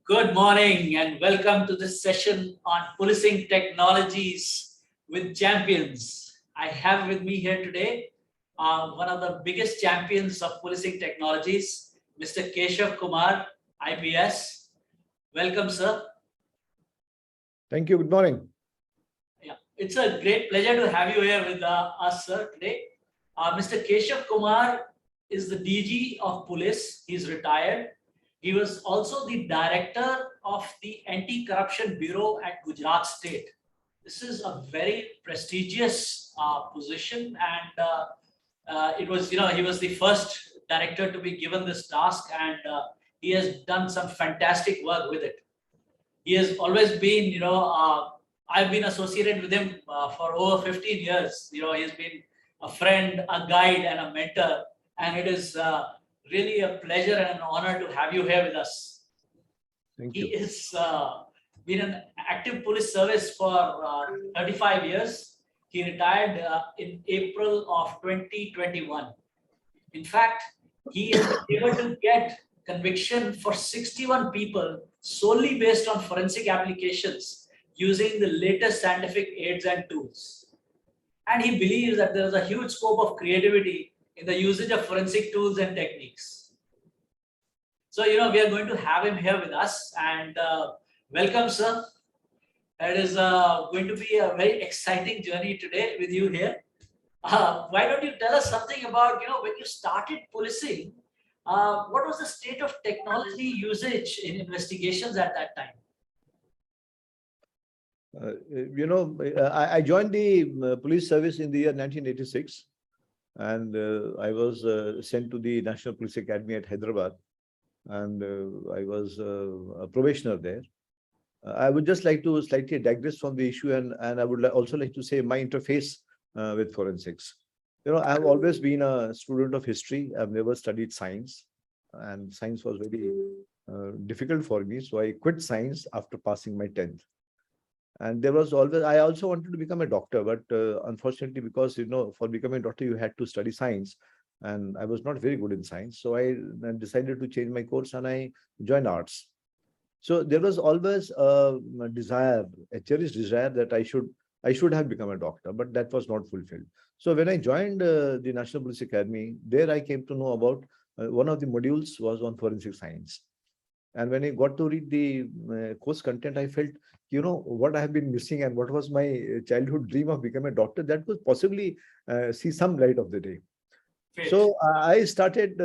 Good morning and welcome to this session on policing technologies with champions. I have with me here today one of the biggest champions of policing technologies, Mr. Keshav Kumar IPS. Welcome, sir. Thank you. Good morning. Yeah, it's a great pleasure to have you here with us, sir, today. Mr. Keshav Kumar is the DG of police. He's retired. He was also the director of the Anti-Corruption Bureau at Gujarat State. This is a very prestigious position, and it was, he was the first director to be given this task, and he has done some fantastic work with it. He has always been, I've been associated with him for over 15 years. He's been a friend, a guide, and a mentor, and it is really a pleasure and an honor to have you here with us. Thank you. He has been an active police service for 35 years. He retired in April of 2021. In fact, he is able to get conviction for 61 people solely based on forensic applications using the latest scientific aids and tools. And he believes that there is a huge scope of creativity in the usage of forensic tools and techniques. So, we are going to have him here with us, and welcome, sir. It is going to be a very exciting journey today with you here. Why don't you tell us something about, when you started policing, what was the state of technology usage in investigations at that time? I joined the police service in the year 1986. And I was sent to the National Police Academy at Hyderabad, and I was a probationer there. I would just like to slightly digress from the issue, and I would also like to say my interface with forensics. I've always been a student of history. I've never studied science, and science was very difficult for me. So I quit science after passing my 10th. And there was always, I also wanted to become a doctor, but unfortunately, because, for becoming a doctor, you had to study science. And I was not very good in science. So I decided to change my course and I joined arts. So there was always a desire, a cherished desire that I should have become a doctor, but that was not fulfilled. So when I joined the National Police Academy, there I came to know about one of the modules was on forensic science. And when I got to read the course content, I felt, what I have been missing and what was my childhood dream of becoming a doctor, that could possibly see some light of the day. Great. So I started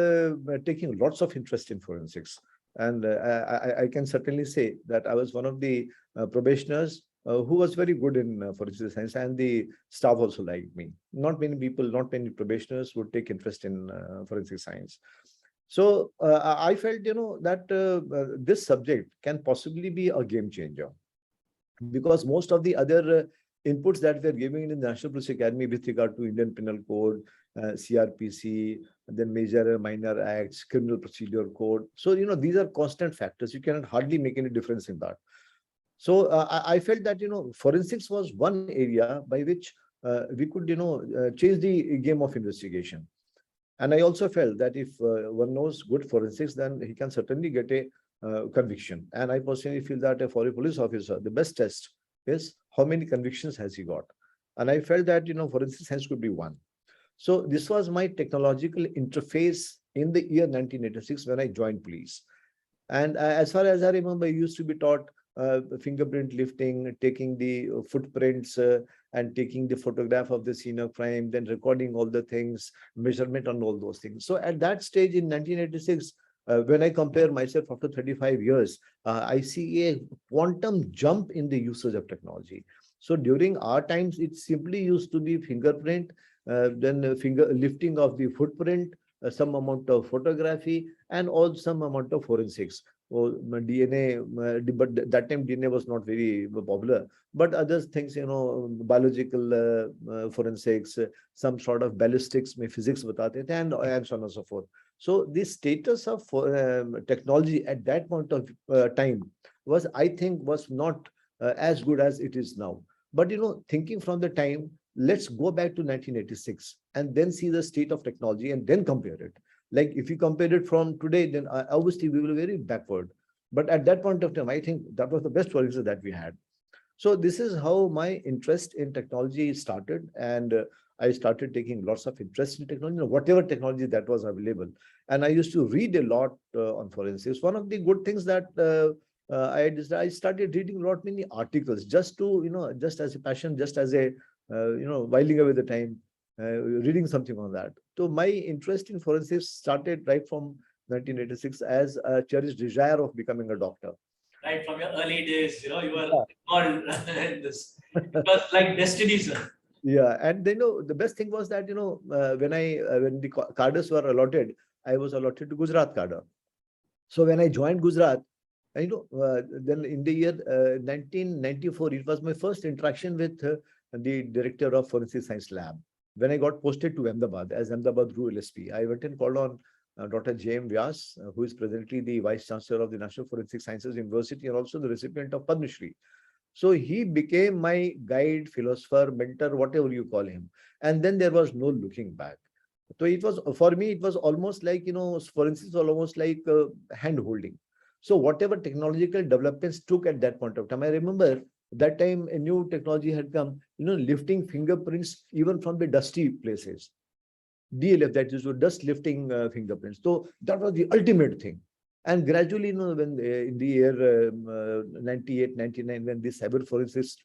taking lots of interest in forensics. And I can certainly say that I was one of the probationers who was very good in forensic science, and the staff also liked me. Not many people, not many probationers would take interest in forensic science. So I felt, that this subject can possibly be a game changer, because most of the other inputs that we are giving in the National Police Academy with regard to Indian Penal Code, CRPC, then Major and Minor Acts, Criminal Procedure Code. So, these are constant factors. You cannot hardly make any difference in that. So I felt that, forensics was one area by which we could, change the game of investigation. And I also felt that if one knows good forensics, then he can certainly get a conviction. And I personally feel that for a police officer, the best test is how many convictions has he got. And I felt that, forensic science could be one. So this was my technological interface in the year 1986 when I joined police. And as far as I remember, I used to be taught fingerprint lifting, taking the footprints and taking the photograph of the scene of crime, then recording all the things, measurement on all those things. So at that stage in 1986, when I compare myself after 35 years, I see a quantum jump in the usage of technology. So during our times, it simply used to be fingerprint, then finger lifting of the footprint, some amount of photography, and also some amount of forensics. DNA, but that time DNA was not very popular, but other things, biological forensics, some sort of ballistics, physics batate the, and so on and so forth. So the status of technology at that point of time was, I think, was not as good as it is now. But, thinking from the time, let's go back to 1986 and then see the state of technology and then compare it. Like if you compare it from today, then obviously we will be very backward. But at that point of time, I think that was the best forensics that we had. So this is how my interest in technology started, and I started taking lots of interest in technology, whatever technology that was available. And I used to read a lot on forensics. One of the good things that I started reading a lot many articles just to, just as a passion, just as a, whiling away the time, reading something on that. So my interest in forensics started right from 1986 as a cherished desire of becoming a doctor. Right from your early days, you were involved in this. It was like destiny, sir. Yeah, and the best thing was that when the cadres were allotted, I was allotted to Gujarat cadre. So when I joined Gujarat, then in the year 1994, it was my first interaction with the director of Forensic Science Lab. When I got posted to Ahmedabad as Ahmedabad Rural LSP, I went and called on Dr. J.M. Vyas, who is presently the Vice Chancellor of the National Forensic Sciences University and also the recipient of Padma Shri. So he became my guide, philosopher, mentor, whatever you call him. And then there was no looking back. So it was, for me, it was almost like, forensics was almost like hand holding. So whatever technological developments took at that point of time, I remember that time a new technology had come, lifting fingerprints even from the dusty places. DLF, that is dust lifting fingerprints. So that was the ultimate thing. And gradually, when in the year 98, 99, when this cyber forensics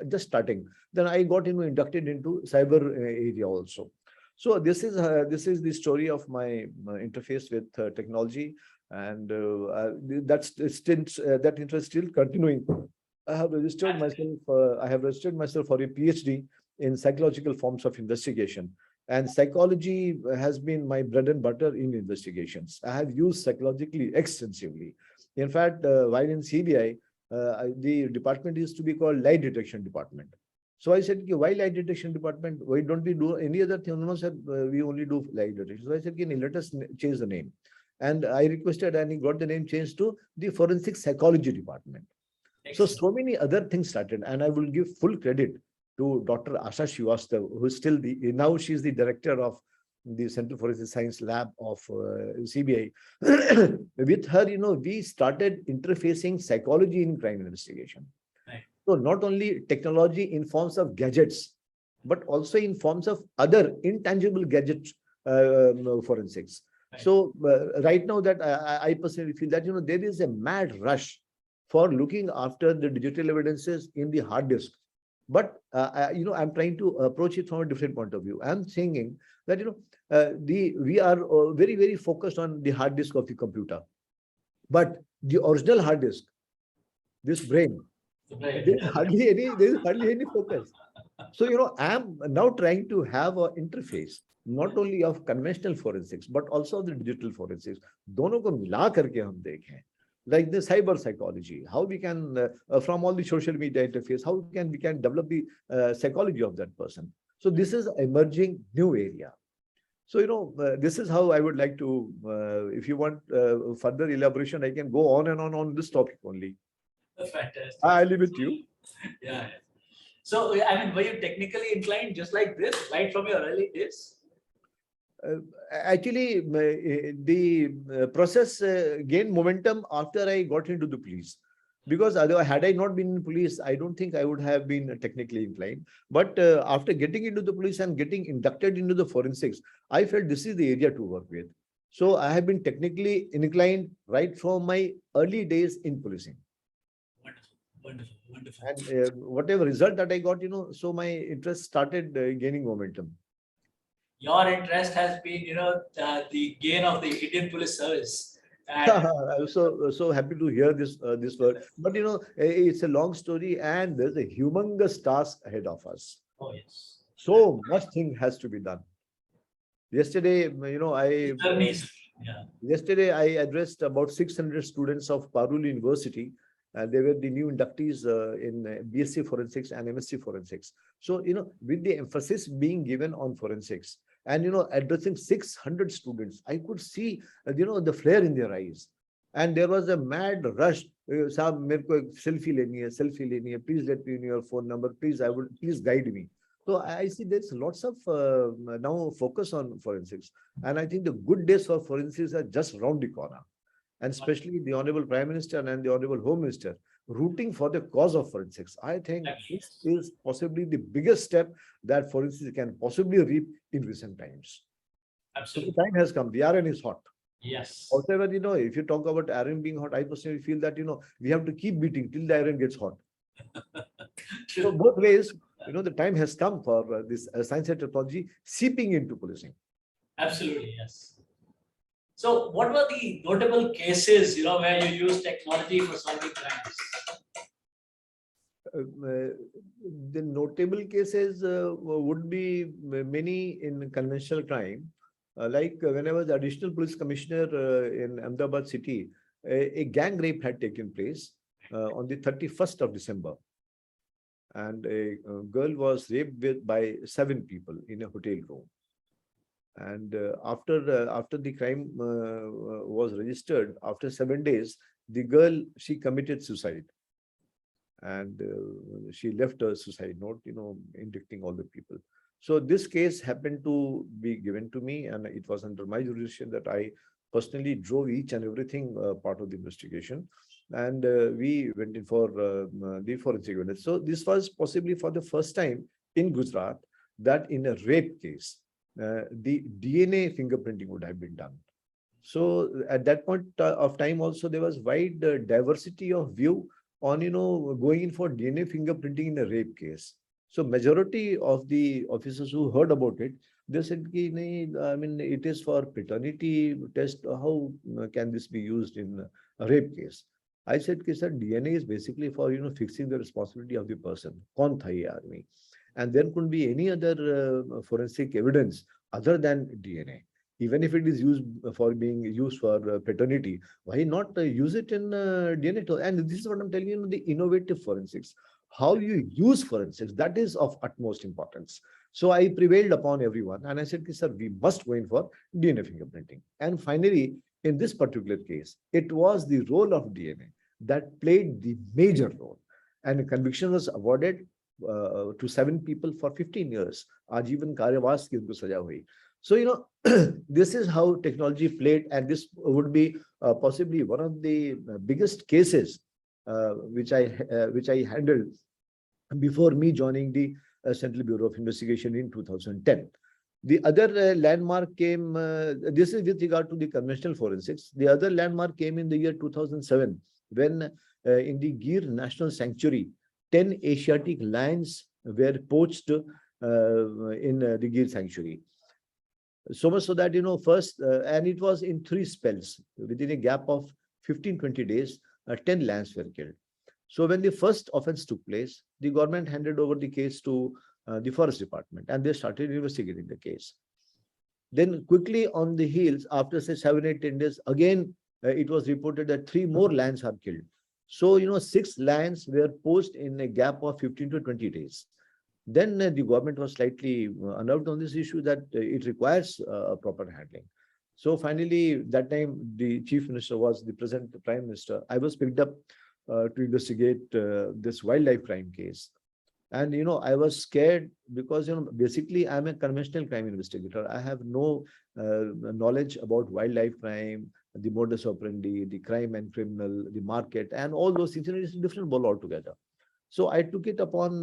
just starting, then I got inducted into cyber area also. So this is the story of my interface with technology, and that interest still continuing. I have registered myself for a PhD in psychological forms of investigation. And psychology has been my bread and butter in investigations. I have used psychologically extensively. In fact, while in CBI, the department is to be called lie detection department. So I said, why lie detection department? Why don't we do any other thing? No, sir, we only do lie detection. So I said, let us change the name. And I requested, and he got the name changed to the forensic psychology department. So many other things started, and I will give full credit to Dr. Asha Srivastav, who is still now she's the director of the Center for Forensic Science Lab of CBI. With her, we started interfacing psychology in crime investigation. Right. So not only technology in forms of gadgets, but also in forms of other intangible gadget forensics. Right. So right now that I personally feel that, there is a mad rush for looking after the digital evidences in the hard disk. But I'm trying to approach it from a different point of view. I'm thinking that we are very, very focused on the hard disk of the computer, but the original hard disk, this brain, there is hardly any focus. So I'm now trying to have an interface not only of conventional forensics but also of the digital forensics. दोनों को मिला करके हम देखें. Like the cyber psychology, how we can, from all the social media interface, how we can develop the psychology of that person. So this is emerging new area. So, this is how I would like to, if you want further elaboration, I can go on and on this topic only. That's fantastic. I leave it to you. Yeah. So, I mean, were you technically inclined just like this, right from your early days? Actually, the process gained momentum after I got into the police. Because otherwise, had I not been in police, I don't think I would have been technically inclined. But after getting into the police and getting inducted into the forensics, I felt this is the area to work with. So I have been technically inclined right from my early days in policing. Wonderful, wonderful. And whatever result that I got, so my interest started gaining momentum. Your interest has been, the gain of the Indian Police Service. I'm so happy to hear this word. But it's a long story, and there's a humongous task ahead of us. Oh yes. So much thing has to be done. Yesterday, yesterday I addressed about 600 students of Parul University. They were the new inductees in BSc Forensics and MSc Forensics. So, with the emphasis being given on forensics and, addressing 600 students, I could see, the flare in their eyes. And there was a mad rush. Saab, mere ko ek selfie leni hai, please let me know your phone number, please guide me. So I see there's lots of now focus on forensics. And I think the good days for forensics are just around the corner. and especially the Honorable Prime Minister and the Honorable Home Minister rooting for the cause of forensics. I think this is possibly the biggest step that forensics can possibly reap in recent times. Absolutely. So the time has come. The iron is hot. Yes. Whatever, if you talk about iron being hot, I personally feel that, we have to keep beating till the iron gets hot. So both ways, the time has come for this science and technology seeping into policing. Absolutely, yes. So what were the notable cases, where you use technology for solving crimes? The notable cases would be many in conventional crime. Like when I was additional police commissioner in Ahmedabad city, a gang rape had taken place on the 31st of December. And a girl was raped by 7 people in a hotel room. And after the crime was registered, after 7 days, the girl, she committed suicide. And she left a suicide note, indicting all the people. So this case happened to be given to me, and it was under my jurisdiction that I personally drove each and everything part of the investigation. And we went in for the forensic evidence. So this was possibly for the first time in Gujarat that in a rape case, the DNA fingerprinting would have been done. So at that point of time also, there was wide diversity of view on, going in for DNA fingerprinting in a rape case. So majority of the officers who heard about it, they said, it is for paternity test. How can this be used in a rape case? I said, sir, DNA is basically for, fixing the responsibility of the person. Kaun tha ye aadmi? And there couldn't be any other forensic evidence other than DNA. Even if it is used for being used for paternity, why not use it in DNA? And this is what I'm telling you, the innovative forensics. How you use forensics, that is of utmost importance. So I prevailed upon everyone and I said, sir, we must go in for DNA fingerprinting. And finally, in this particular case, it was the role of DNA that played the major role. And a conviction was awarded to 7 people for 15 years. Ajivan karyavas ki unko saja hui. So, this is how technology played, and this would be possibly one of the biggest cases which I handled before me joining the Central Bureau of Investigation in 2010. The other landmark came, this is with regard to the conventional forensics. The other landmark came in the year 2007 when in the Gir National Sanctuary, 10 Asiatic lions were poached in the Gir Sanctuary. So much so that, first, and it was in 3 spells, within a gap of 15-20 days, 10 lions were killed. So when the first offense took place, the government handed over the case to the forest department and they started investigating the case. Then quickly on the heels, after say 7, 8, 10 days, again, it was reported that 3 more lions are killed. So, 6 lions were poached in a gap of 15 to 20 days. Then the government was slightly unnerved on this issue that it requires a proper handling. So finally, that time the chief minister was the present prime minister. I was picked up to investigate this wildlife crime case. And, I was scared because, basically I'm a conventional crime investigator. I have no knowledge about wildlife crime, the modus operandi, the crime and criminal, the market, and all those things. It's a different ball altogether. So I took it upon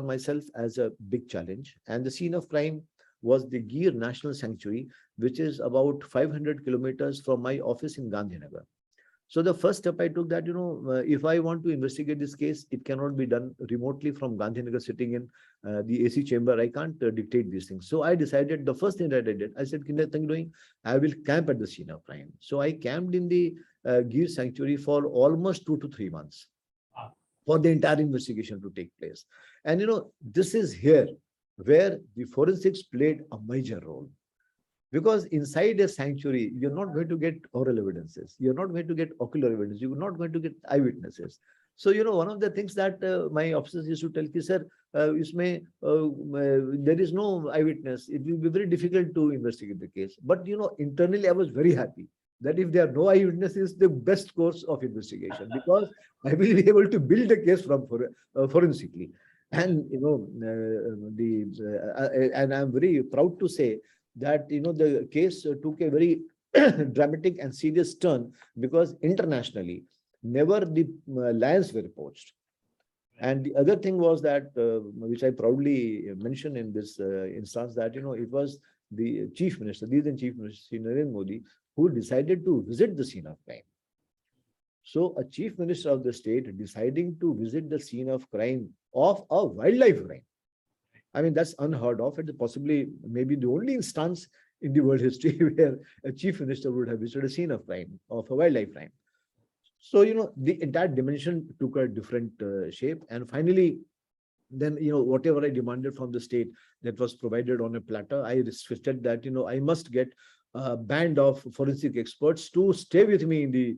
myself as a big challenge. And the scene of crime was the Gir National Sanctuary, which is about 500 kilometers from my office in Gandhinagar. So the first step I took that, if I want to investigate this case, it cannot be done remotely from Gandhinagar sitting in the AC chamber. I can't dictate these things. So I decided the first thing that I did, I said, I will camp at the scene of crime. So I camped in the Gir Sanctuary for almost 2 to 3 months. For the entire investigation to take place. And this is here where the forensics played a major role. Because inside a sanctuary, you're not going to get oral evidences. You're not going to get ocular evidence. You're not going to get eyewitnesses. So, one of the things that my officers used to tell me, sir, there is no eyewitness. It will be very difficult to investigate the case. But, internally, I was very happy that if there are no eyewitnesses, the best course of investigation, because I will be able to build a case from forensically. And, and I'm very proud to say that, the case took a very dramatic and serious turn, because internationally, never the lions were poached. And the other thing was that, which I proudly mention in this instance, that, it was the chief minister, the then chief minister, Shri Narendra Modi, who decided to visit the scene of crime. So a chief minister of the state deciding to visit the scene of crime of a wildlife crime. I mean, that's unheard of, and possibly maybe the only instance in the world history where a chief minister would have visited a scene of crime, of a wildlife crime. So, the entire dimension took a different shape. And finally, then, whatever I demanded from the state, that was provided on a platter. I restricted that, I must get a band of forensic experts to stay with me in the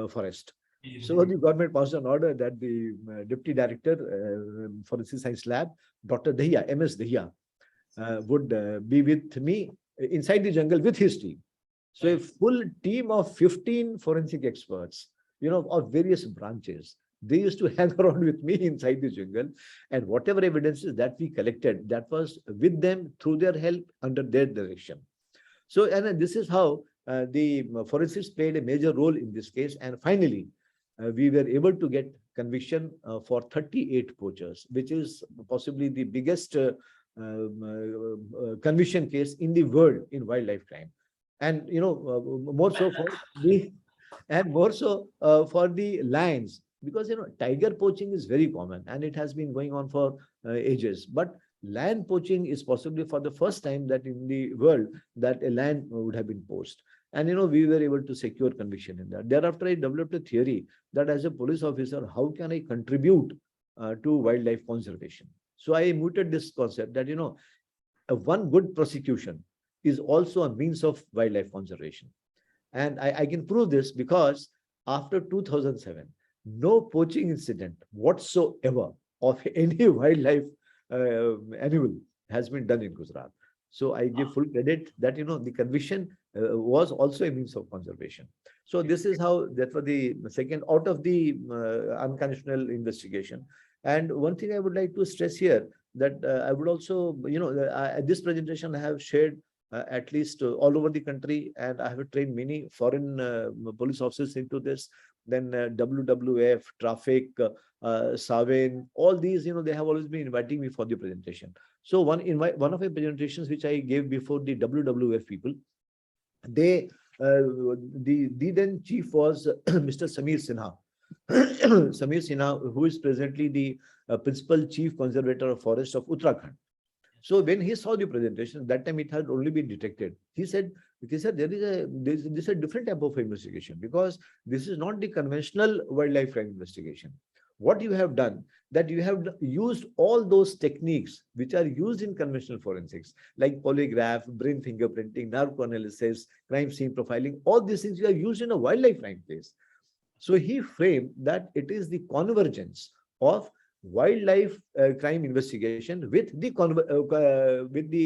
forest. So the government passed an order that the deputy director, forensic science lab, Dr. Dahiya, MS Dahiya, would be with me inside the jungle with his team. So a full team of 15 forensic experts, of various branches, they used to hang around with me inside the jungle, and whatever evidences that we collected, that was with them, through their help, under their direction. So, and this is how the forensics played a major role in this case. And finally, we were able to get conviction for 38 poachers, which is possibly the biggest conviction case in the world in wildlife crime. And, more so for the, and more so for the lions, because, tiger poaching is very common and it has been going on for ages. But lion poaching is possibly for the first time that in the world that a lion would have been poached. And, we were able to secure conviction in that. Thereafter, I developed a theory that as a police officer, how can I contribute to wildlife conservation? So I mooted this concept that, one good prosecution is also a means of wildlife conservation. And I can prove this because after 2007, no poaching incident whatsoever of any wildlife animal has been done in Gujarat. So I give full credit that, the conviction was also a means of conservation. So this is how, that was the second out of the unconditional investigation. And one thing I would like to stress here, that I would also, this presentation I have shared at least all over the country, and I have trained many foreign police officers into this. Then WWF, traffic, Saven, all these, they have always been inviting me for the presentation. So one of my presentations which I gave before the WWF people, they the then chief was Mr. Sameer Sinha. Sameer Sinha, who is presently the principal chief conservator of forest of Uttarakhand. So when he saw the presentation, that time it had only been detected. He said, this is a different type of investigation, because this is not the conventional wildlife crime investigation. What you have done, that you have used all those techniques which are used in conventional forensics, like polygraph, brain fingerprinting, narco analysis, crime scene profiling, all these things you are used in a wildlife crime case. So he framed that it is the convergence of wildlife crime investigation with the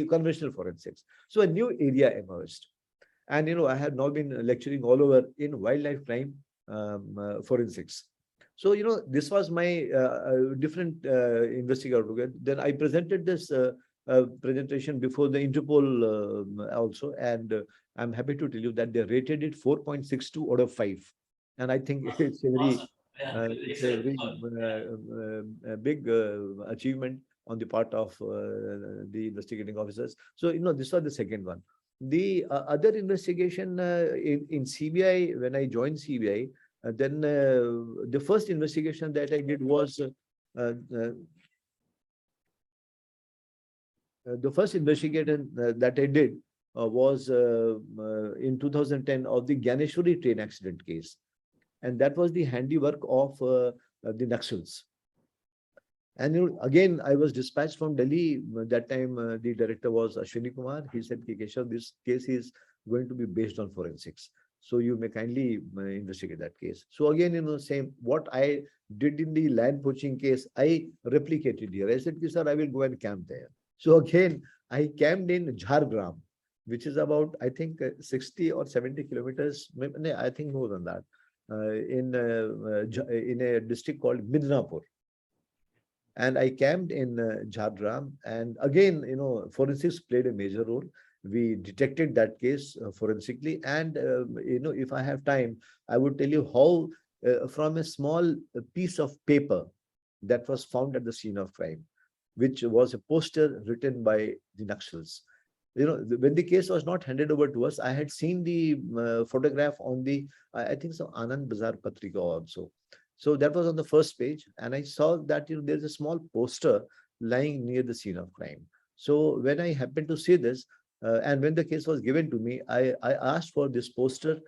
conventional forensics. So a new area emerged. And, I have now been lecturing all over in wildlife crime forensics. So, this was my different investigator. Then I presented this presentation before the Interpol also. And I'm happy to tell you that they rated it 4.62 out of 5. And I think it's a very, it's a very big achievement on the part of the investigating officers. So, this was the second one. The other investigation in CBI, when I joined CBI, then the first investigation that I did was the first investigation that I did was in 2010 of the Gyaneshwari train accident case. And that was the handiwork of the Naxals. And again, I was dispatched from Delhi. That time, the director was Ashwini Kumar. He said, Keshav, this case is going to be based on forensics. So you may kindly investigate that case. So again, same, what I did in the land poaching case, I replicated here. I said, sir, I will go and camp there. So again, I camped in Jhargram, which is about, I think, 60 or 70 kilometers, I think more than that, in a district called Midnapur. And I camped in Jhargram. And again, forensics played a major role. We detected that case forensically. And, if I have time, I would tell you how from a small piece of paper that was found at the scene of crime, which was a poster written by the Naxals. When the case was not handed over to us, I had seen the photograph on the, I think so, Anand Bazar Patrika also. So that was on the first page, and I saw that there's a small poster lying near the scene of crime. So when I happened to see this, and when the case was given to me, I asked for this poster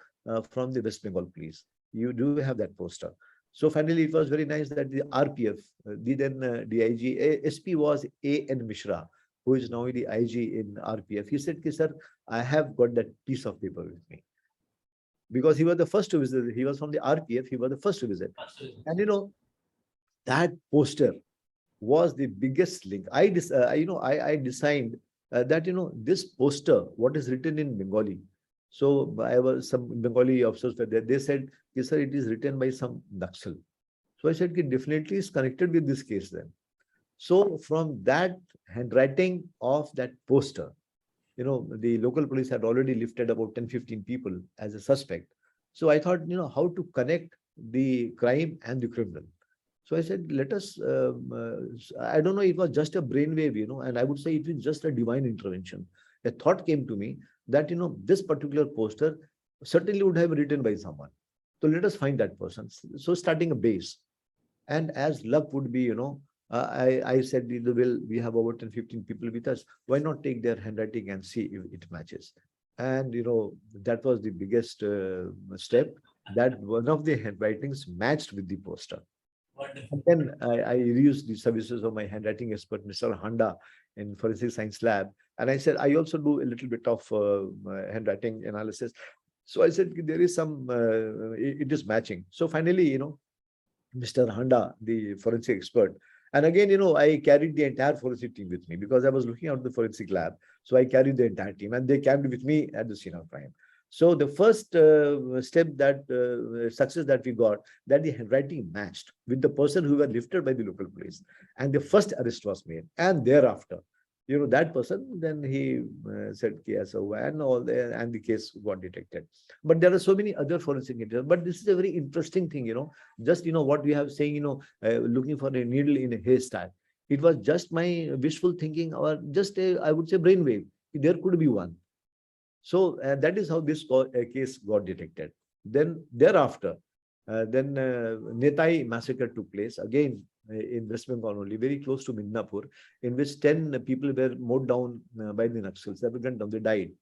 from the West Bengal police. You do have that poster. So finally, it was very nice that the RPF, the then DIG, SP was A.N. Mishra, who is now the IG in RPF. He said, sir, I have got that piece of paper with me. Because he was the first to visit. He was from the RPF. He was the first to visit. And that poster was the biggest link. I designed that this poster, what is written in Bengali. So I was some Bengali officers were there. They said, yes, sir, it is written by some Naxal. So I said, definitely is connected with this case then. So from that handwriting of that poster, the local police had already lifted about 10-15 people as a suspect. So I thought, how to connect the crime and the criminal. So I said, let us, I don't know, it was just a brainwave, and I would say it was just a divine intervention. A thought came to me that, this particular poster certainly would have written by someone. So let us find that person. So starting a base. And as luck would be, I said, well, we have over 10-15 people with us. Why not take their handwriting and see if it matches? And, that was the biggest step, that one of the handwritings matched with the poster. Wonderful. And then I used the services of my handwriting expert, Mr. Handa, in Forensic Science Lab. And I said, I also do a little bit of handwriting analysis. So I said, there is some, it is matching. So finally, Mr. Handa, the forensic expert. And again, I carried the entire forensic team with me because I was looking out the forensic lab. So I carried the entire team and they came with me at the scene of crime. So the first step that success that we got, that the handwriting matched with the person who were lifted by the local police. And the first arrest was made. And thereafter, that person, then he said KSO and all that, and the case got detected. But there are so many other forensic intelligence. But this is a very interesting thing, just, what we have saying, looking for a needle in a haystack. It was just my wishful thinking or just I would say brainwave. There could be one. So that is how this case got detected. Then thereafter, then Netai massacre took place again in West Bengal only, very close to Midnapur, in which 10 people were mowed down by the Naxals. They were gunned down, they died.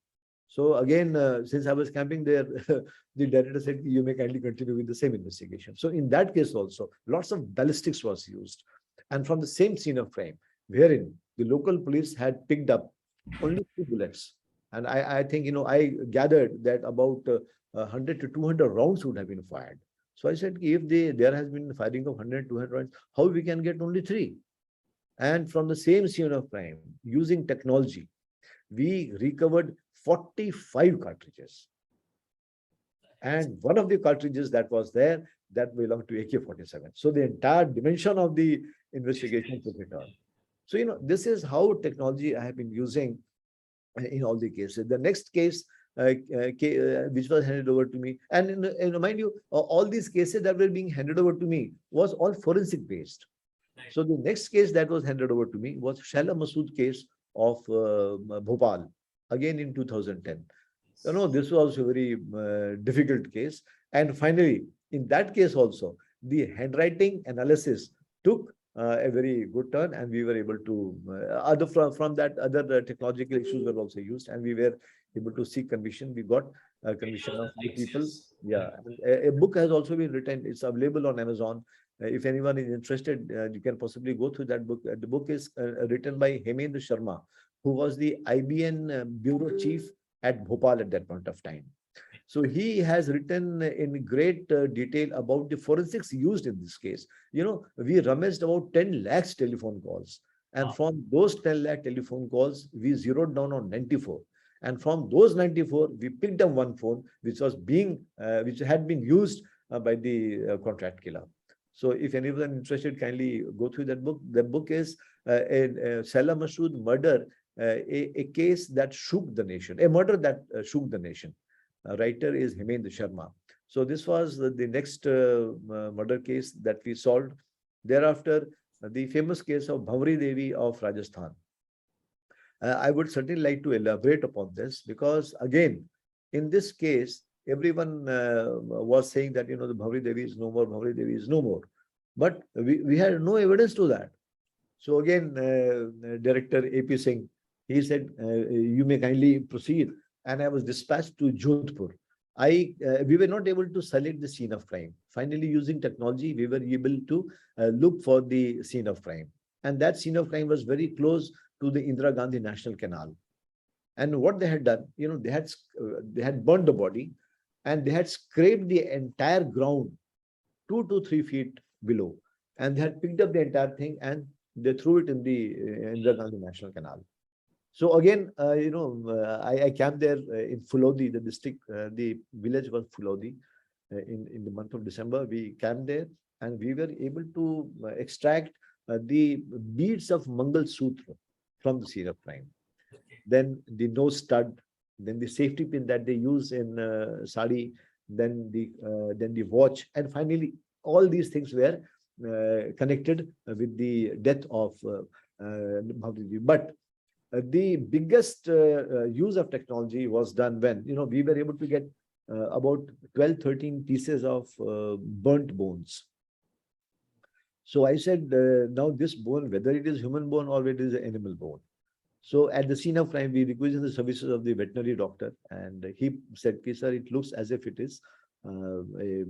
So again, since I was camping there, the director said, you may kindly continue with the same investigation. So in that case also, lots of ballistics was used. And from the same scene of crime, wherein the local police had picked up only 2 bullets. And I think, I gathered that about 100 to 200 rounds would have been fired. So I said, if there has been firing of 100, 200 rounds, how we can get only 3? And from the same scene of crime, using technology, we recovered 45 cartridges. And one of the cartridges that was there, that belonged to AK-47. So the entire dimension of the investigation took it on. So, this is how technology I have been using in all the cases. The next case, which was handed over to me, and mind you, all these cases that were being handed over to me was all forensic based. So the next case that was handed over to me was Shaila Masood case of Bhopal, again in 2010. This was a very difficult case. And finally, in that case also, the handwriting analysis took a very good turn, and we were able to from that other technological issues were also used, and we were able to seek conviction. We got a conviction of the people. Yeah, a book has also been written. It's available on Amazon. If anyone is interested, you can possibly go through that book. The book is written by Hemendra Sharma, who was the IBN bureau chief at Bhopal at that point of time. So he has written in great detail about the forensics used in this case. We rummaged about 10 lakhs telephone calls. And from those 10 lakh telephone calls, we zeroed down on 94. And from those 94, we picked up one phone which was which had been used by the contract killer. So if anyone interested, kindly go through that book. The book is Shaila Masood Murder a case that shook the nation, a murder that shook the nation. Writer is Hemendra Sharma. So this was the next murder case that we solved. Thereafter, the famous case of Bhanwari Devi of Rajasthan. I would certainly like to elaborate upon this because, again, in this case, everyone was saying that, the Bhanwari Devi is no more, Bhanwari Devi is no more. But we had no evidence to that. So again, Director AP Singh, he said, you may kindly proceed. And I was dispatched to Jodhpur. We were not able to select the scene of crime. Finally, using technology, we were able to look for the scene of crime. And that scene of crime was very close to the Indira Gandhi National Canal. And what they had done, they had burned the body and they had scraped the entire ground 2 to 3 feet below. And they had picked up the entire thing and they threw it in the Indira Gandhi National Canal. So again, I camped there in Fulodi, the district, the village was Fulodi. In the month of December, we camped there and we were able to extract the beads of Mangal Sutra from the scene of crime. Then the nose stud, then the safety pin that they use in sari, then the watch, and finally all these things were connected with the death of Bhavri Devi. But the biggest use of technology was done when we were able to get about 12-13 pieces of burnt bones. So I said, now this bone, whether it is human bone or whether it is an animal bone. So at the scene of crime, we requested the services of the veterinary doctor, and he said, sir, it looks as if it is a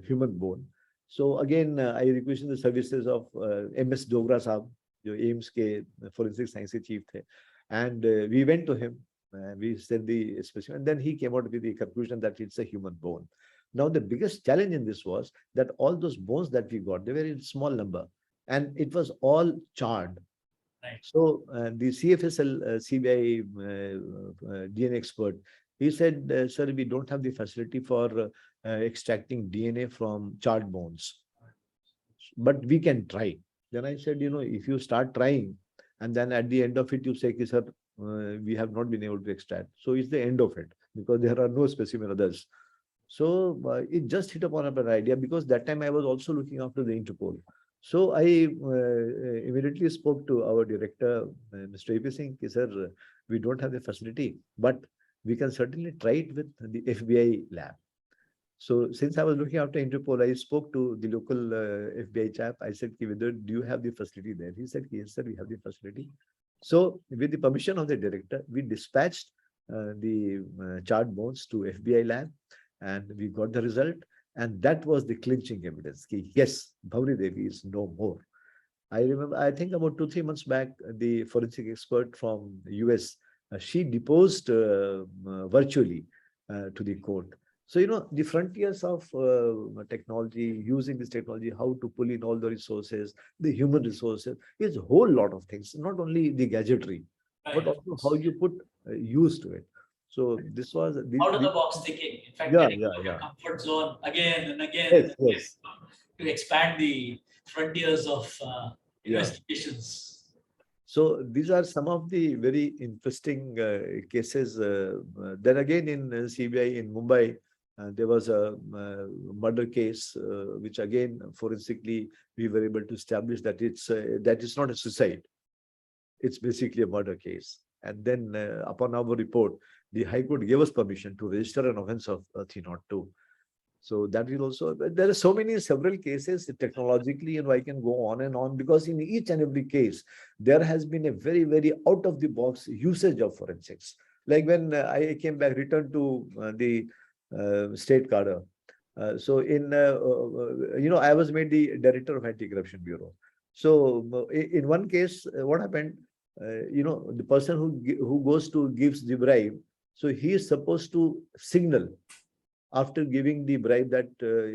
human bone. So again, I requested the services of MS Dogra Saab, जो AIIMS के forensic science chief थे, and we went to him. We said the specimen, and then he came out with the conclusion that it's a human bone. Now the biggest challenge in this was that all those bones that we got, they were in small number, and it was all charred. Right. So the CFSL CBI DNA expert, he said, sir, we don't have the facility for extracting DNA from charred bones, but we can try. Then I said, if you start trying and then at the end of it, you say, sir, we have not been able to extract. So it's the end of it because there are no specimen others. So it just hit upon an idea because that time I was also looking after the Interpol. So I immediately spoke to our director, Mr. AP Singh, sir, we don't have the facility, but we can certainly try it with the FBI lab. So since I was looking after Interpol, I spoke to the local FBI chap. I said, do you have the facility there? He said, yes, sir, we have the facility. So with the permission of the director, we dispatched the charred bones to FBI lab and we got the result. And that was the clinching evidence. Yes, Bhanwari Devi is no more. I remember, I think about 2-3 months back, the forensic expert from the US, she deposed virtually to the court. So, the frontiers of technology, using this technology, how to pull in all the resources, the human resources, is a whole lot of things, not only the gadgetry, but also how you put use to it. So this was out of the box thinking. In fact, getting out of your comfort zone again and again, and again to expand the frontiers of investigations. So these are some of the very interesting cases. Then again in CBI in Mumbai, there was a murder case, which again forensically we were able to establish that it's not a suicide. It's basically a murder case. And then upon our report, the High Court gave us permission to register an offence of 302. So that will also, there are several cases technologically, I can go on and on because in each and every case, there has been a very, very out of the box usage of forensics. Like when I came back, returned to the state cadre. So in, I was made the director of Anti-Corruption Bureau. So in one case, what happened, the person who goes to gives the bribe, so he is supposed to signal after giving the bribe that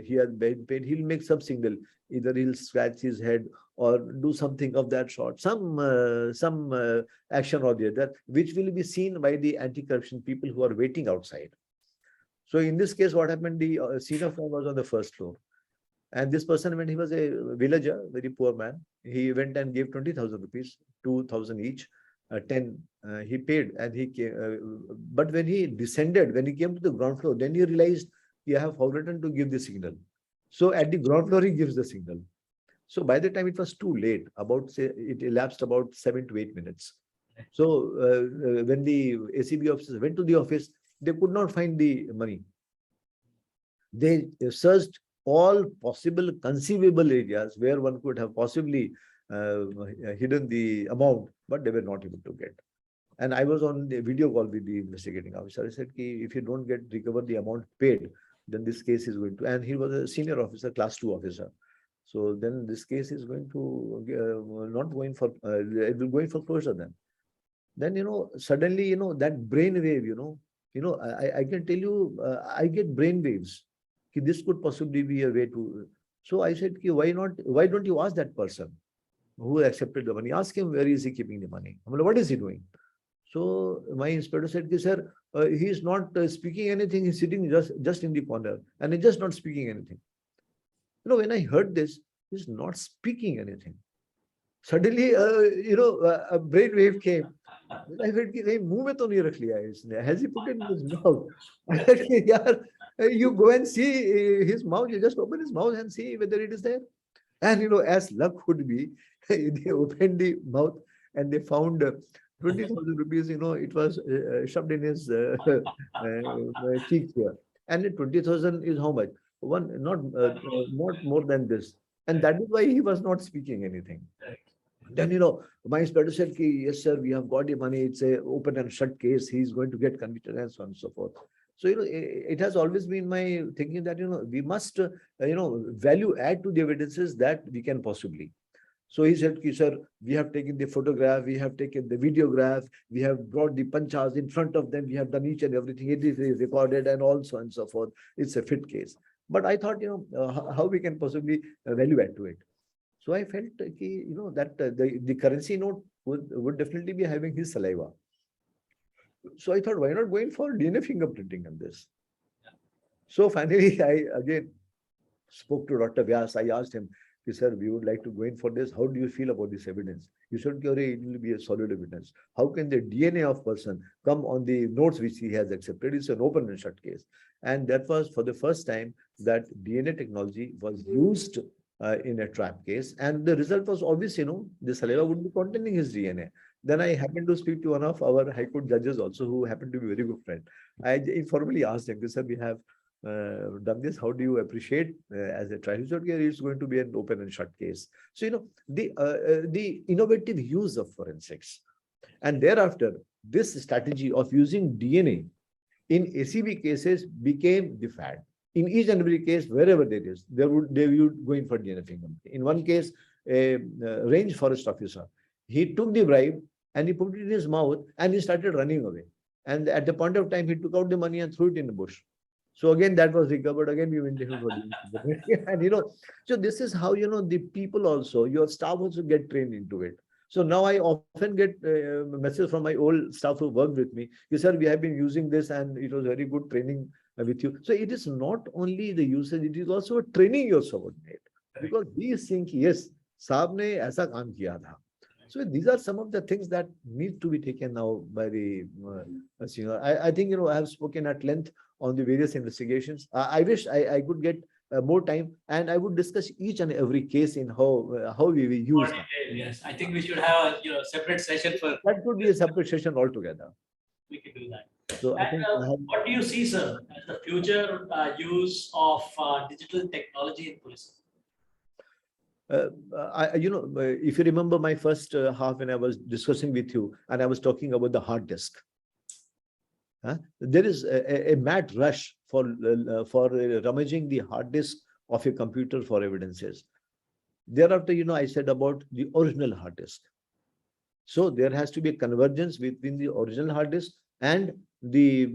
he has been paid, he'll make some signal. Either he'll scratch his head or do something of that sort, some action or the other, which will be seen by the anti-corruption people who are waiting outside. So in this case, what happened, the scene of crime was on the first floor. And this person, when he was a villager, very poor man, he went and gave 20,000 rupees, 2,000 each, 10. He paid and he came. But when he descended, when he came to the ground floor, then he realized he have forgotten to give the signal. So at the ground floor, he gives the signal. So by the time it was too late, about say it elapsed about 7 to 8 minutes. So when the ACB officers went to the office, they could not find the money. They searched all possible conceivable areas where one could have possibly hidden the amount, but they were not able to get. And I was on the video call with the investigating officer. I said, Ki, if you don't get recover the amount paid, then this case is going to, and he was a senior officer, class 2 officer. So then this case is going to not going for, it will going for closure then. Then, suddenly, that brain wave, I can tell you, I get brain waves. This could possibly be a way to. So I said, why don't you ask that person who accepted the money? Ask him where is he keeping the money? I mean, what is he doing? So my inspector said, sir, he is not speaking anything. He's sitting just in the corner and he's just not speaking anything. When I heard this, he's not speaking anything. Suddenly, a brain wave came. I said, has he put it in his mouth? I said, yeah, you go and see his mouth. You just open his mouth and see whether it is there. And, as luck would be, they opened the mouth and they found 20,000 rupees, it was shoved in his cheek here. And 20,000 is how much? Not more than this. And that is why he was not speaking anything. Then, my inspector said, yes, sir, we have got the money. It's a open and shut case. He's going to get convicted and so on and so forth. So, it has always been my thinking that, we must, value add to the evidences that we can possibly. So he said, sir, we have taken the photograph, we have taken the videograph, we have brought the panchas in front of them, we have done each and everything. It is recorded and so on and so forth. It's a fit case. But I thought, how we can possibly value add to it. So I felt, that the currency note would definitely be having his saliva. So I thought, why not going for DNA fingerprinting on this? So finally, I again spoke to Dr. Vyas. I asked him, sir, we would like to go in for this. How do you feel about this evidence? He said, it will be a solid evidence. How can the DNA of person come on the notes which he has accepted? It's an open and shut case. And that was for the first time that DNA technology was used in a trap case. And the result was obvious, the saliva would be containing his DNA. Then I happened to speak to one of our High Court judges also, who happened to be a very good friend. I informally asked him, sir, we have done this. How do you appreciate as a trial? It's going to be an open and shut case. So, the innovative use of forensics. And thereafter, this strategy of using DNA in ACB cases became the fad. In each and every case, wherever there is, they would go in for DNA fingerprint. In one case, a range forest officer, he took the bribe and he put it in his mouth and he started running away. And at the point of time, he took out the money and threw it in the bush. So again, that was recovered. Again, we went into and so this is how the people also, your staff also get trained into it. So now I often get messages from my old staff who work with me. Yes, sir, we have been using this and it was very good training with you. So it is not only the usage, it is also training your subordinate. Because these things, yes, saab ne aisa kaam kiya tha. So these are some of the things that need to be taken now by the, I think, I have spoken at length on the various investigations. I wish I could get more time and I would discuss each and every case in how we use them. Yes, I think we should have a separate session for that. Could be a separate session altogether. We can do that. So and, I think what do you see, sir, as the future use of digital technology in policing? If you remember my first half when I was discussing with you and I was talking about the hard disk. There is a mad rush for rummaging the hard disk of a computer for evidences. Thereafter, I said about the original hard disk. So there has to be a convergence between the original hard disk and the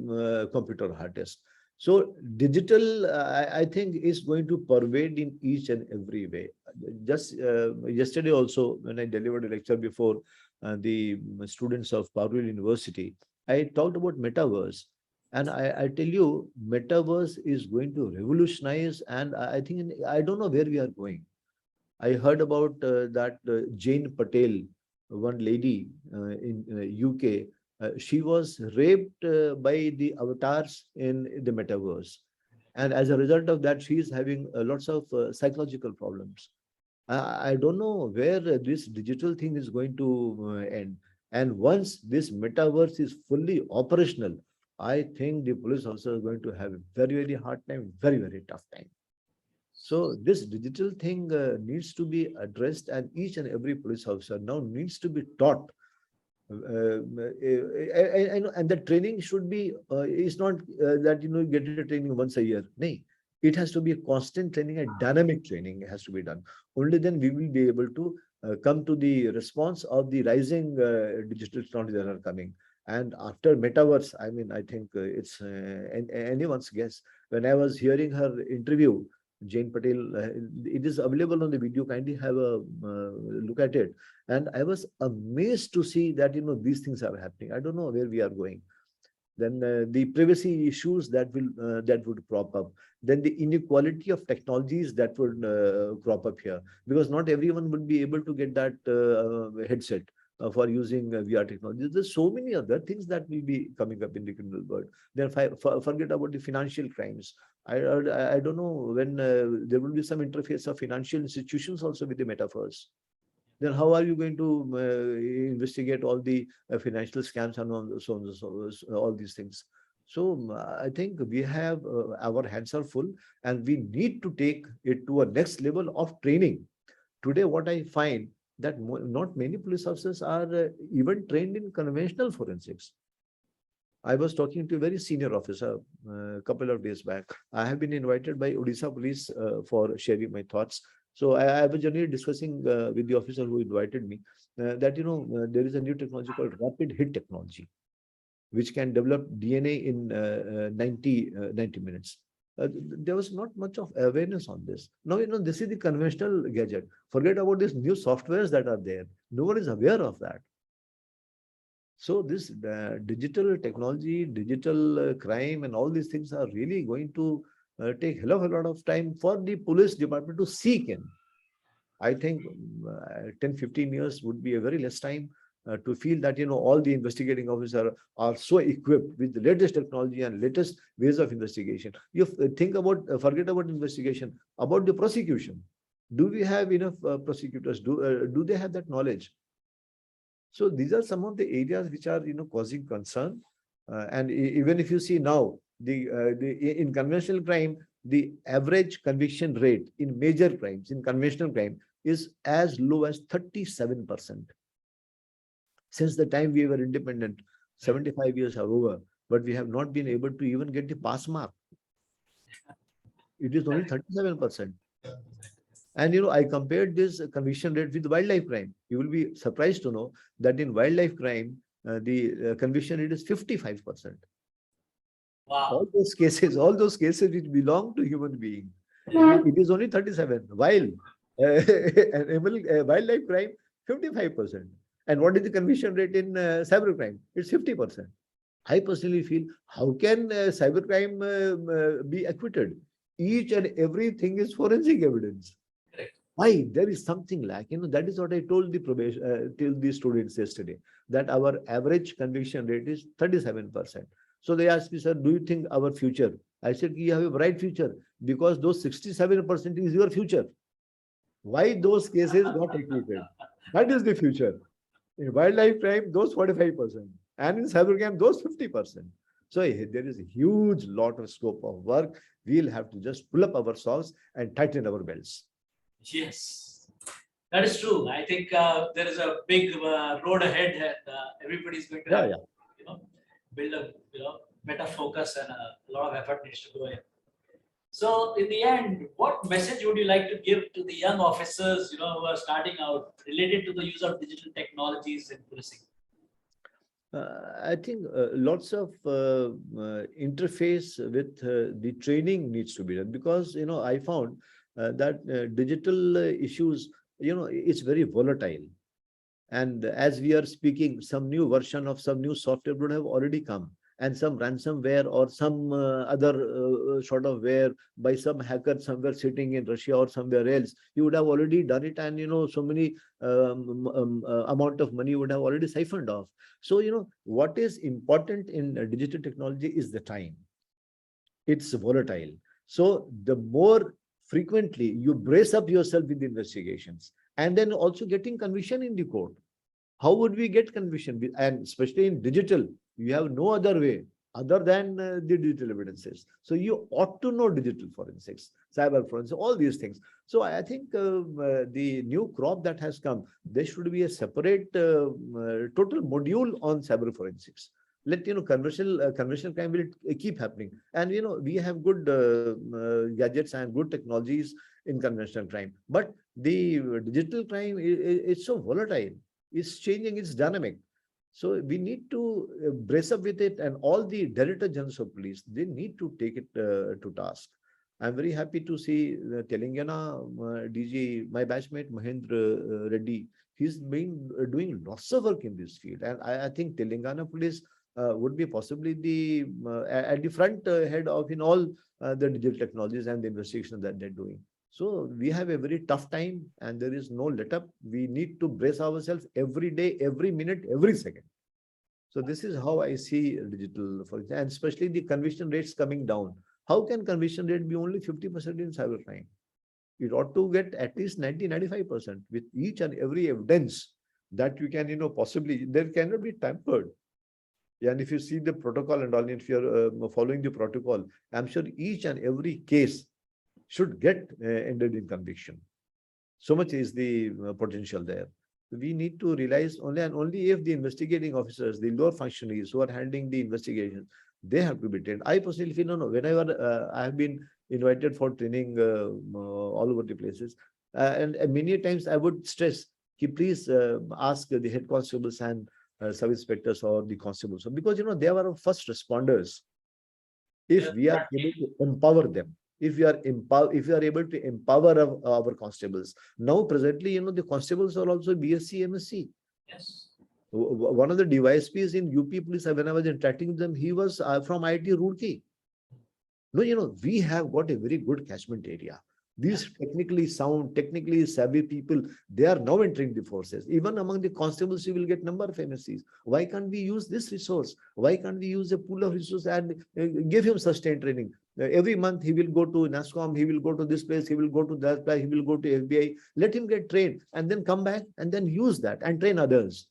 computer hard disk. So digital, I think, is going to pervade in each and every way. Just yesterday also, when I delivered a lecture before the students of Parul University, I talked about metaverse. And I tell you, metaverse is going to revolutionize. And I think, I don't know where we are going. I heard about that Jane Patel, one lady in UK. She was raped by the avatars in the metaverse. And as a result of that, she is having lots of psychological problems. I don't know where this digital thing is going to end. And once this metaverse is fully operational, I think the police officer is going to have a very, very hard time, very, very tough time. So this digital thing needs to be addressed, and each and every police officer now needs to be taught. And the training should be, it's not that, you get a training once a year. No, it has to be a constant training, a dynamic training has to be done. Only then we will be able to come to the response of the rising digital technologies that are coming. And after metaverse, I mean, I think it's anyone's guess. When I was hearing her interview, Jane Patel, it is available on the video. Kindly have a look at it. And I was amazed to see that, these things are happening. I don't know where we are going. Then the privacy issues that would crop up. Then the inequality of technologies that would crop up here, because not everyone would be able to get that headset for using VR technology. There's so many other things that will be coming up in the criminal world. Then forget about the financial crimes. I don't know when there will be some interface of financial institutions also with the metaverse. Then how are you going to investigate all the financial scams and all these things? So I think we have our hands are full, and we need to take it to a next level of training. Today, what I find that not many police officers are even trained in conventional forensics. I was talking to a very senior officer a couple of days back. I have been invited by Odisha Police for sharing my thoughts. So I was generally discussing with the officer who invited me that there is a new technology called rapid hit technology, which can develop DNA in 90 minutes. There was not much of awareness on this. Now, this is the conventional gadget. Forget about these new softwares that are there. No one is aware of that. So this digital technology, digital crime, and all these things are really going to take hell of a lot of time for the police department to seek in. I think 10-15 years would be a very less time to feel that all the investigating officers are so equipped with the latest technology and latest ways of investigation. You think about, forget about investigation, about the prosecution. Do we have enough prosecutors? Do they have that knowledge? So these are some of the areas which are causing concern. And even if you see now, in conventional crime, the average conviction rate in major crimes, in conventional crime, is as low as 37%. Since the time we were independent, 75 years are over, but we have not been able to even get the pass mark. It is only 37%. And I compared this conviction rate with wildlife crime. You will be surprised to know that in wildlife crime, the conviction rate is 55%. Wow. All those cases which belong to human being, it is only 37. While wildlife crime, 55%. And what is the conviction rate in cybercrime? It's 50%. I personally feel, how can cybercrime be acquitted? Each and everything is forensic evidence. Why? There is something lacking. That is what I told the students yesterday, that our average conviction rate is 37%. So they asked me, sir, do you think our future? I said, you have a bright future, because those 67% is your future. Why those cases got acquitted? That is the future. In wildlife crime, those 45%. And in cybercrime, those 50%. So there is a huge lot of scope of work. We'll have to just pull up our socks and tighten our belts. Yes, that is true. I think there is a big road ahead, and everybody's going to have build a better focus, and a lot of effort needs to go in. So, in the end, what message would you like to give to the young officers, who are starting out, related to the use of digital technologies in policing? I think lots of interface with the training needs to be done, because I found that digital issues, it's very volatile. And as we are speaking, some new version of some new software would have already come. and some ransomware or some other sort of ware by some hacker somewhere sitting in Russia or somewhere else, he would have already done it, and so many amount of money would have already siphoned off. So what is important in digital technology is the time. It's volatile. So the more frequently you brace up yourself with investigations, and then also getting conviction in the court. How would we get conviction? And especially in digital, you have no other way other than the digital evidences. So you ought to know digital forensics, cyber forensics, all these things. So I think the new crop that has come, there should be a separate total module on cyber forensics. Let conventional crime will keep happening, and we have good gadgets and good technologies in conventional crime, but the digital crime is so volatile. It's changing, it's dynamic. So we need to brace up with it, and all the Director Generals of Police, they need to take it to task. I'm very happy to see the Telangana DG, my batchmate Mahendra Reddy. He's been doing lots of work in this field, and I think Telangana Police would be possibly the at the front head of in all the digital technologies and the investigation that they're doing. So we have a very tough time, and there is no let up. We need to brace ourselves every day, every minute, every second. So this is how I see digital, for example, and especially the conviction rates coming down. How can conviction rate be only 50% in cybercrime? It ought to get at least 90-95% with each and every evidence that you can, possibly, there cannot be tampered. Yeah, and if you see the protocol and all, if you're following the protocol, I'm sure each and every case should get ended in conviction. So much is the potential there. We need to realize only and only if the investigating officers, the lower functionaries who are handling the investigation, they have to be trained. I personally feel, no, whenever I have been invited for training all over the places, and many times I would stress, please ask the head constables and sub-inspectors or the constables, because they are our first responders. If we are able to empower them, if we are able to empower our constables. Now presently, the constables are also BSc, MSc. Yes. One of the DYSPs in UP police, when I was interacting with them, he was from IIT Roorkee. No, we have got a very good catchment area. These technically sound, technically savvy people, they are now entering the forces. Even among the constables, you will get number of MSCs. Why can't we use this resource? Why can't we use a pool of resources and give him sustained training? Every month he will go to NASCOM, he will go to this place, he will go to that place, he will go to FBI. Let him get trained and then come back and then use that and train others.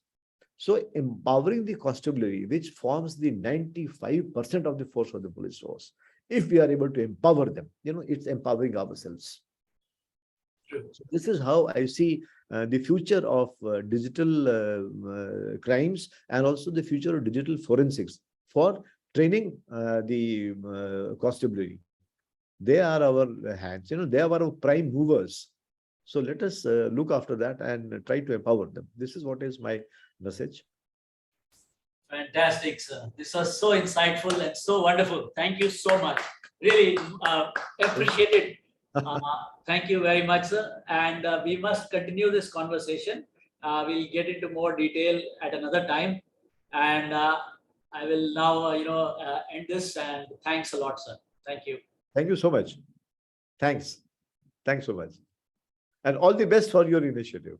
So empowering the constabulary, which forms the 95% of the force of the police force, if we are able to empower them, it's empowering ourselves. True. So this is how I see the future of digital crimes, and also the future of digital forensics for training the constabulary. They are our hands, they are our prime movers. So let us look after that and try to empower them. This is what is my message. Fantastic, sir. This was so insightful and so wonderful. Thank you so much. Really appreciate it. Thank you very much, sir. And we must continue this conversation. We'll get into more detail at another time. And I will now, end this. And thanks a lot, sir. Thank you. Thank you so much. Thanks. Thanks so much. And all the best for your initiative.